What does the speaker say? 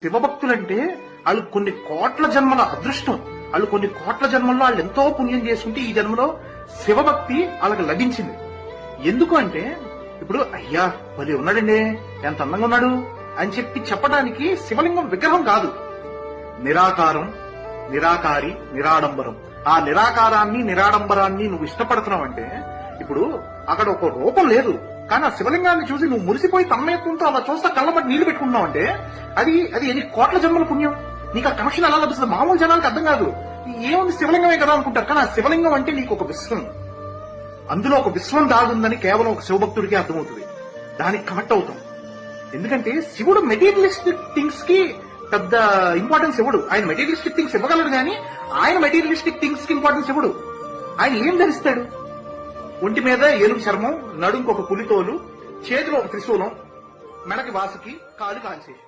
శివభక్తులంటే వాళ్ళు కొన్ని కోట్ల జన్మల అదృష్టం. వాళ్ళు కొన్ని కోట్ల జన్మల్లో వాళ్ళు ఎంతో పుణ్యం చేసుకుంటే ఈ జన్మలో శివభక్తి వాళ్ళకి లభించింది. ఎందుకు అంటే ఇప్పుడు అయ్యా భలే ఉన్నాడండి, ఎంత అందంగా ఉన్నాడు అని చెప్పడానికి శివలింగం విగ్రహం కాదు. నిరాకారం, నిరాకారి, నిరాడంబరం. ఆ నిరాకారాన్ని నిరాడంబరాన్ని నువ్వు ఇష్టపడుతున్నావు అంటే ఇప్పుడు అక్కడ ఒక రూపం లేదు, కానీ ఆ శివలింగాన్ని చూసి నువ్వు మురిసిపోయి తన్మయత్వంతో అలా చూస్తా కళ్ళబట్టి నీళ్లు పెట్టుకుంటున్నావు అంటే అది ఎన్ని కోట్ల జన్మల పుణ్యం. నీకు ఆ కనెక్షన్ ఎలా లభిస్తుంది? మామూలు జనాలకు అర్థం కాదు. ఏముంది శివలింగమే కదా అనుకుంటారు, కానీ ఆ శివలింగం అంటే నీకు ఒక విశ్వం, అందులో ఒక విశ్వం దాగుందని కేవలం ఒక శివభక్తుడికి అర్థమవుతుంది. దానికి కనెక్ట్ అవుతాం. ఎందుకంటే శివుడు మెటీరియలిస్టిక్ థింగ్స్ కి పెద్ద ఇంపార్టెన్స్ ఇవ్వడు. ఆయన మెటీరియలిస్టిక్ థింగ్స్ ఇవ్వగలడు, కానీ ఆయన మెటీరియలిస్టిక్ థింగ్స్ కి ఇంపార్టెన్స్ ఇవ్వడు. ఆయన ఏం ధరిస్తాడు? ఒంటి మీద ఏనుగు చర్మం, నడుంకు ఒక పులితోలు, చేతిలో ఒక త్రిశూలం, మెడకి వాసుకి, కాలు కాల్చేసి.